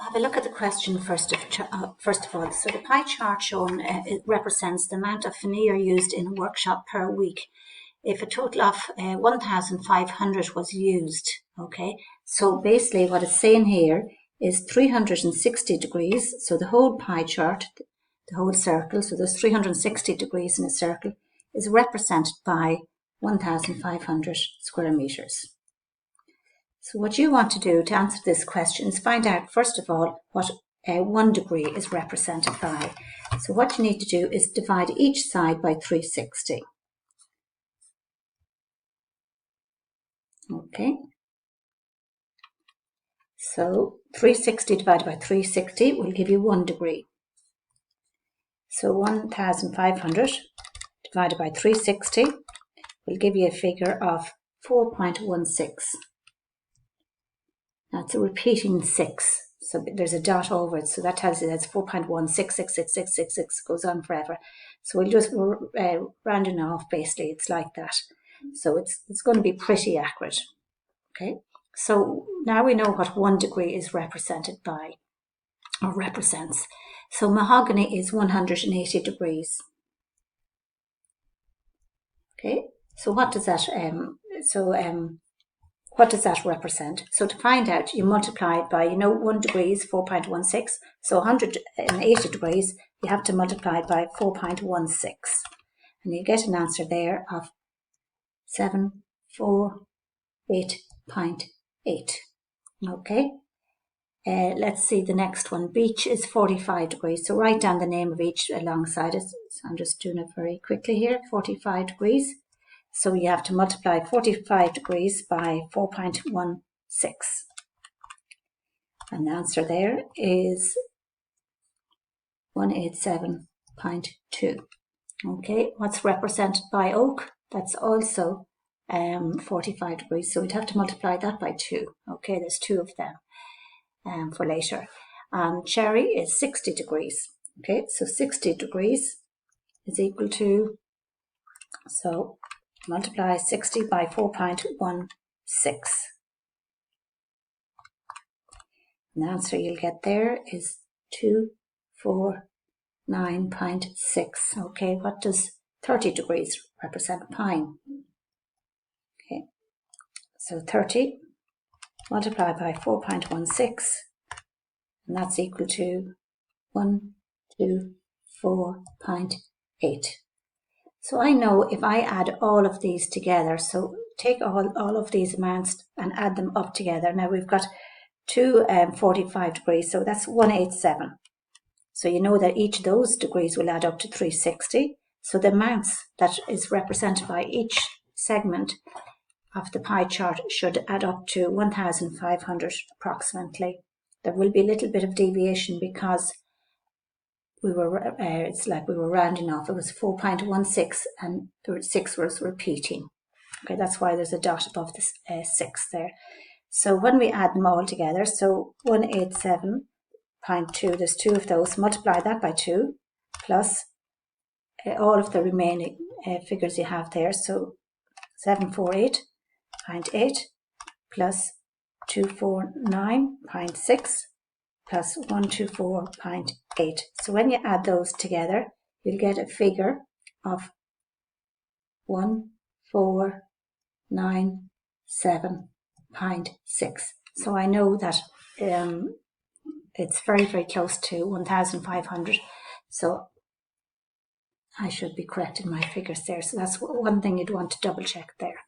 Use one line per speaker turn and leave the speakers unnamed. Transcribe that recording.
have a look at the question first of all. So the pie chart shown it represents the amount of veneer used in a workshop per week. If a total of 1,500 was used, okay. So basically what it's saying here is 360 degrees. So the whole pie chart, the whole circle, so there's 360 degrees in a circle, is represented by 1,500 square meters. So what you want to do to answer this question is find out, first of all, what 1 degree is represented by. So what you need to do is divide each side by 360. Okay. So 360 divided by 360 will give you 1 degree. So 1,500 divided by 360 will give you a figure of 4.16. That's a repeating 6. So there's a dot over it. So that tells you that's 4.1666666 goes on forever. So we'll just rounding off, basically. It's like that. So it's going to be pretty accurate. Okay. So now we know what 1 degree is represented by, or represents. So mahogany is 180 degrees. Okay. So what does that what does that represent? So to find out, you multiply it by, 1 degree is 4.16. So 180 degrees, you have to multiply it by 4.16. And you get an answer there of 748.8. Okay. Let's see the next one. Beach is 45 degrees. So write down the name of each alongside it. So I'm just doing it very quickly here. 45 degrees. So you have to multiply 45 degrees by 4.16. And the answer there is 187.2. Okay, what's represented by oak? That's also 45 degrees. So we'd have to multiply that by 2. Okay, there's 2 of them for later. Cherry is 60 degrees. Okay, so 60 degrees is equal to, so multiply 60 by 4.16. And the answer you'll get there is 249.6. Okay, what does 30 degrees represent? Pine. Okay, so 30 multiplied by 4.16, and that's equal to 124.8. So I know if I add all of these together, so take all of these amounts and add them up together. Now we've got 45 degrees, so that's 187. So you know that each of those degrees will add up to 360. So the amounts that is represented by each segment of the pie chart should add up to 1,500 approximately. There will be a little bit of deviation because it's like we were rounding off. It was 4.16 and the 6 was repeating. Okay, that's why there's a dot above the 6 there. So when we add them all together, so 187.2, there's 2 of those, multiply that by 2, plus all of the remaining figures you have there. So 748.8 plus 249.6 plus 124.8. So when you add those together, you'll get a figure of 1497.6. So I know that it's very, very close to 1,500. So I should be correct in my figures there. So that's one thing you'd want to double check there.